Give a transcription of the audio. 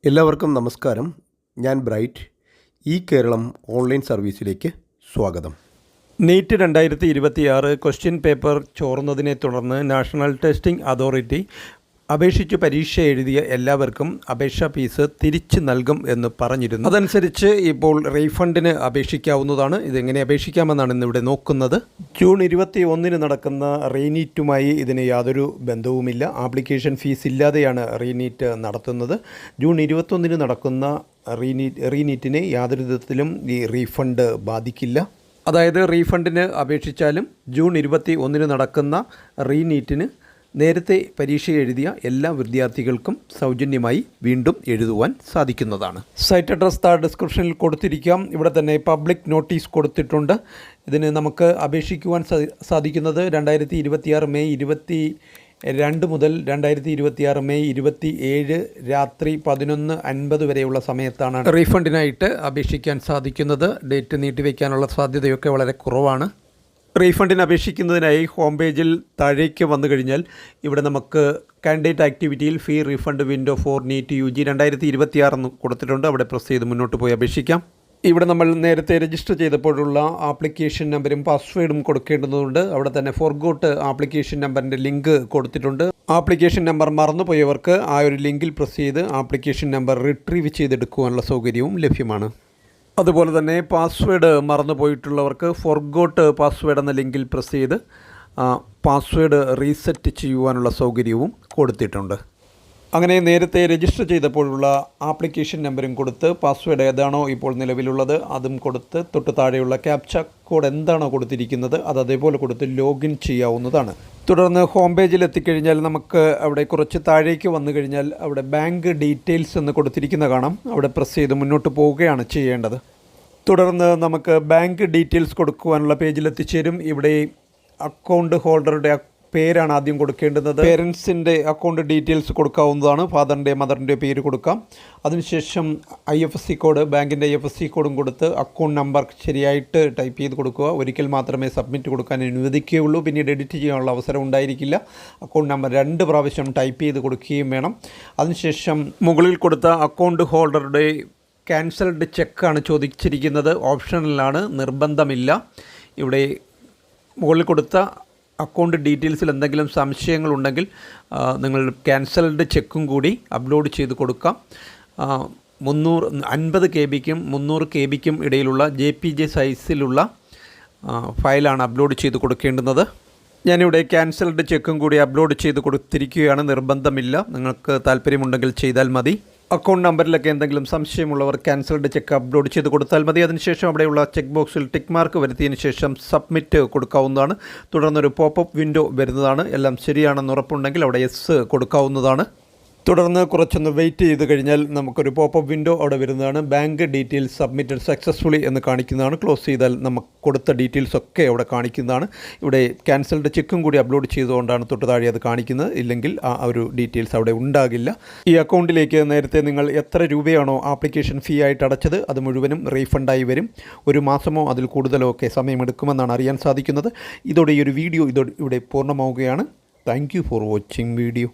എല്ലാവർക്കും നമസ്കാരം. ഞാൻ ബ്രൈറ്റ്. ഈ കേരളം ഓൺലൈൻ സർവീസിലേക്ക് സ്വാഗതം. നീറ്റ് 2026 ക്വസ്റ്റ്യൻ പേപ്പർ ചോർന്നതിനെ തുടർന്ന് നാഷണൽ ടെസ്റ്റിംഗ് അതോറിറ്റി അപേക്ഷിച്ച് പരീക്ഷ എഴുതിയ എല്ലാവർക്കും അപേക്ഷാ ഫീസ് തിരിച്ചു നൽകും എന്ന് പറഞ്ഞിരുന്നു. അതനുസരിച്ച് ഇപ്പോൾ റീഫണ്ടിന് അപേക്ഷിക്കാവുന്നതാണ്. ഇതെങ്ങനെ അപേക്ഷിക്കാമെന്നാണ് ഇന്നിവിടെ നോക്കുന്നത്. ജൂൺ 21 നടക്കുന്ന റീനീറ്റുമായി ഇതിന് യാതൊരു ബന്ധവുമില്ല. ആപ്ലിക്കേഷൻ ഫീസ് ഇല്ലാതെയാണ് റീനീറ്റ് നടത്തുന്നത്. ജൂൺ 21 നടക്കുന്ന റീനീറ്റിനെ യാതൊരു വിധത്തിലും ഈ റീഫണ്ട് ബാധിക്കില്ല. അതായത് റീഫണ്ടിന് അപേക്ഷിച്ചാലും ജൂൺ 21 നടക്കുന്ന റീനീറ്റിന് നേരത്തെ പരീക്ഷ എഴുതിയ എല്ലാ വിദ്യാർത്ഥികൾക്കും സൗജന്യമായി വീണ്ടും എഴുതുവാൻ സാധിക്കുന്നതാണ്. സൈറ്റ് അഡ്രസ് ഡിസ്ക്രിപ്ഷനിൽ കൊടുത്തിരിക്കാം. ഇവിടെ തന്നെ പബ്ലിക് നോട്ടീസ് കൊടുത്തിട്ടുണ്ട്. ഇതിന് നമുക്ക് അപേക്ഷിക്കുവാൻ സാധിക്കുന്നത് 2026 മെയ് 22 മുതൽ 2026 മെയ് 27 രാത്രി 11:50 വരെയുള്ള സമയത്താണ് റീഫണ്ടിനായിട്ട് അപേക്ഷിക്കാൻ സാധിക്കുന്നത്. ഡേറ്റ് നീട്ടിവെക്കാനുള്ള സാധ്യതയൊക്കെ വളരെ കുറവാണ്. റീഫണ്ടിന് അപേക്ഷിക്കുന്നതിനായി ഹോം പേജിൽ താഴേക്ക് വന്നു കഴിഞ്ഞാൽ ഇവിടെ നമുക്ക് കാൻഡിഡേറ്റ് ആക്ടിവിറ്റിയിൽ fee refund window for NEET UG 2026 എന്ന് കൊടുത്തിട്ടുണ്ട്. അവിടെ പ്രസ് ചെയ്ത് മുന്നോട്ട് പോയി അപേക്ഷിക്കാം. ഇവിടെ നമ്മൾ നേരത്തെ രജിസ്റ്റർ ചെയ്തപ്പോഴുള്ള ആപ്ലിക്കേഷൻ നമ്പറും പാസ്വേഡും കൊടുക്കേണ്ടതുണ്ട്. അവിടെ തന്നെ ഫോർഗോട്ട് ആപ്ലിക്കേഷൻ നമ്പറിൻ്റെ ലിങ്ക് കൊടുത്തിട്ടുണ്ട്. ആപ്ലിക്കേഷൻ നമ്പർ മറന്നുപോയവർക്ക് ആ ഒരു ലിങ്കിൽ പ്രസ് ചെയ്ത് ആപ്ലിക്കേഷൻ നമ്പർ റിട്രീവ് ചെയ്തെടുക്കുവാനുള്ള സൗകര്യവും ലഭ്യമാണ്. അതുപോലെ തന്നെ പാസ്വേഡ് മറന്നു പോയിട്ടുള്ളവർക്ക് ഫോർഗോട്ട് പാസ്വേഡ് എന്ന ലിങ്കിൽ പ്രസ് ചെയ്ത് പാസ്വേഡ് റീസെറ്റ് ചെയ്യുവാനുള്ള സൗകര്യവും കൊടുത്തിട്ടുണ്ട്. അങ്ങനെ നേരത്തെ രജിസ്റ്റർ ചെയ്തപ്പോഴുള്ള ആപ്ലിക്കേഷൻ നമ്പറും കൊടുത്ത് പാസ്വേഡ് ഏതാണോ ഇപ്പോൾ നിലവിലുള്ളത് അതും കൊടുത്ത് തൊട്ട് താഴെയുള്ള ക്യാപ്ച കോഡ് എന്താണോ കൊടുത്തിരിക്കുന്നത് അത് അതേപോലെ കൊടുത്ത് ലോഗിൻ ചെയ്യാവുന്നതാണ്. തുടർന്ന് ഹോം പേജിൽ എത്തിക്കഴിഞ്ഞാൽ നമുക്ക് അവിടെ കുറച്ച് താഴേക്ക് വന്നു കഴിഞ്ഞാൽ അവിടെ ബാങ്ക് ഡീറ്റെയിൽസ് എന്ന് കൊടുത്തിരിക്കുന്ന കാണാം. അവിടെ പ്രസ് ചെയ്ത് മുന്നോട്ട് പോവുകയാണ് ചെയ്യേണ്ടത്. തുടർന്ന് നമുക്ക് ബാങ്ക് ഡീറ്റെയിൽസ് കൊടുക്കുവാനുള്ള പേജിൽ എത്തിച്ചേരും. ഇവിടെ അക്കൗണ്ട് ഹോൾഡറുടെ പേരാണ് ആദ്യം കൊടുക്കേണ്ടത്. പേരൻസിൻ്റെ അക്കൗണ്ട് ഡീറ്റെയിൽസ് കൊടുക്കാവുന്നതാണ്. ഫാദറിൻ്റെ മദറിൻ്റെ പേര് കൊടുക്കാം. അതിനുശേഷം IFSC കോഡ്, ബാങ്കിൻ്റെ IFSC കോഡും കൊടുത്ത് അക്കൗണ്ട് നമ്പർ ശരിയായിട്ട് ടൈപ്പ് ചെയ്ത് കൊടുക്കുക. ഒരിക്കൽ മാത്രമേ സബ്മിറ്റ് കൊടുക്കാൻ അനുവദിക്കുകയുള്ളൂ. പിന്നീട് എഡിറ്റ് ചെയ്യാനുള്ള അവസരം ഉണ്ടായിരിക്കില്ല. അക്കൗണ്ട് നമ്പർ 2 പ്രാവശ്യം ടൈപ്പ് ചെയ്ത് കൊടുക്കുകയും വേണം. അതിനുശേഷം മുകളിൽ കൊടുത്ത അക്കൗണ്ട് ഹോൾഡറുടെ ക്യാൻസൽഡ് ചെക്കാണ് ചോദിച്ചിരിക്കുന്നത്. ഓപ്ഷണലാണ്, നിർബന്ധമില്ല. ഇവിടെ മുകളിൽ കൊടുത്ത അക്കൗണ്ട് ഡീറ്റെയിൽസിൽ എന്തെങ്കിലും സംശയങ്ങളുണ്ടെങ്കിൽ നിങ്ങൾ ക്യാൻസൽഡ് ചെക്കും കൂടി അപ്ലോഡ് ചെയ്ത് കൊടുക്കാം. 50 KB-ക്കും 300 KB-ക്കും ഇടയിലുള്ള JPG സൈസിലുള്ള ഫയലാണ് അപ്ലോഡ് ചെയ്ത് കൊടുക്കേണ്ടുന്നത്. ഞാനിവിടെ ക്യാൻസൽഡ് ചെക്കും കൂടി അപ്ലോഡ് ചെയ്ത് കൊടുത്തിരിക്കുകയാണ്. നിർബന്ധമില്ല, നിങ്ങൾക്ക് താല്പര്യമുണ്ടെങ്കിൽ ചെയ്താൽ മതി. അക്കൗണ്ട് നമ്പറിലൊക്കെ എന്തെങ്കിലും സംശയമുള്ളവർ ക്യാൻസൽഡ് ചെക്ക് അപ്ലോഡ് ചെയ്ത് കൊടുത്താൽ മതി. അതിനുശേഷം അവിടെയുള്ള ചെക്ക് ബോക്സിൽ ടിക്ക് മാർക്ക് വരുത്തിയതിന് ശേഷം സബ്മിറ്റ് കൊടുക്കാവുന്നതാണ്. തുടർന്നൊരു പോപ്പപ്പ് വിൻഡോ വരുന്നതാണ്. എല്ലാം ശരിയാണെന്ന് ഉറപ്പുണ്ടെങ്കിൽ അവിടെ യെസ് കൊടുക്കാവുന്നതാണ്. തുടർന്ന് കുറച്ചൊന്ന് വെയിറ്റ് ചെയ്ത് കഴിഞ്ഞാൽ നമുക്കൊരു പോപ്പപ്പ് വിൻഡോ അവിടെ വരുന്നതാണ്. ബാങ്ക് ഡീറ്റെയിൽസ് സബ്മിറ്റഡ് സക്സസ്ഫുള്ളി എന്ന് കാണിക്കുന്നതാണ്. ക്ലോസ് ചെയ്താൽ നമുക്ക് കൊടുത്ത ഡീറ്റെയിൽസ് ഒക്കെ അവിടെ കാണിക്കുന്നതാണ്. ഇവിടെ ക്യാൻസൽഡ് ചെക്കും കൂടി അപ്ലോഡ് ചെയ്തുകൊണ്ടാണ് തൊട്ട് താഴെ അത് കാണിക്കുന്നത്. ഇല്ലെങ്കിൽ ആ ഒരു ഡീറ്റെയിൽസ് അവിടെ ഉണ്ടാകില്ല. ഈ അക്കൗണ്ടിലേക്ക് നേരത്തെ നിങ്ങൾ എത്ര രൂപയാണോ ആപ്ലിക്കേഷൻ ഫീ ആയിട്ട് അടച്ചത് അത് മുഴുവനും റീഫണ്ടായി വരും. 1 മാസമോ അതിൽ കൂടുതലോ ഒക്കെ സമയമെടുക്കുമെന്നാണ് അറിയാൻ സാധിക്കുന്നത്. ഇതോടെ ഈ ഒരു വീഡിയോ ഇവിടെ പൂർണ്ണമാവുകയാണ്. Thank you for watching video.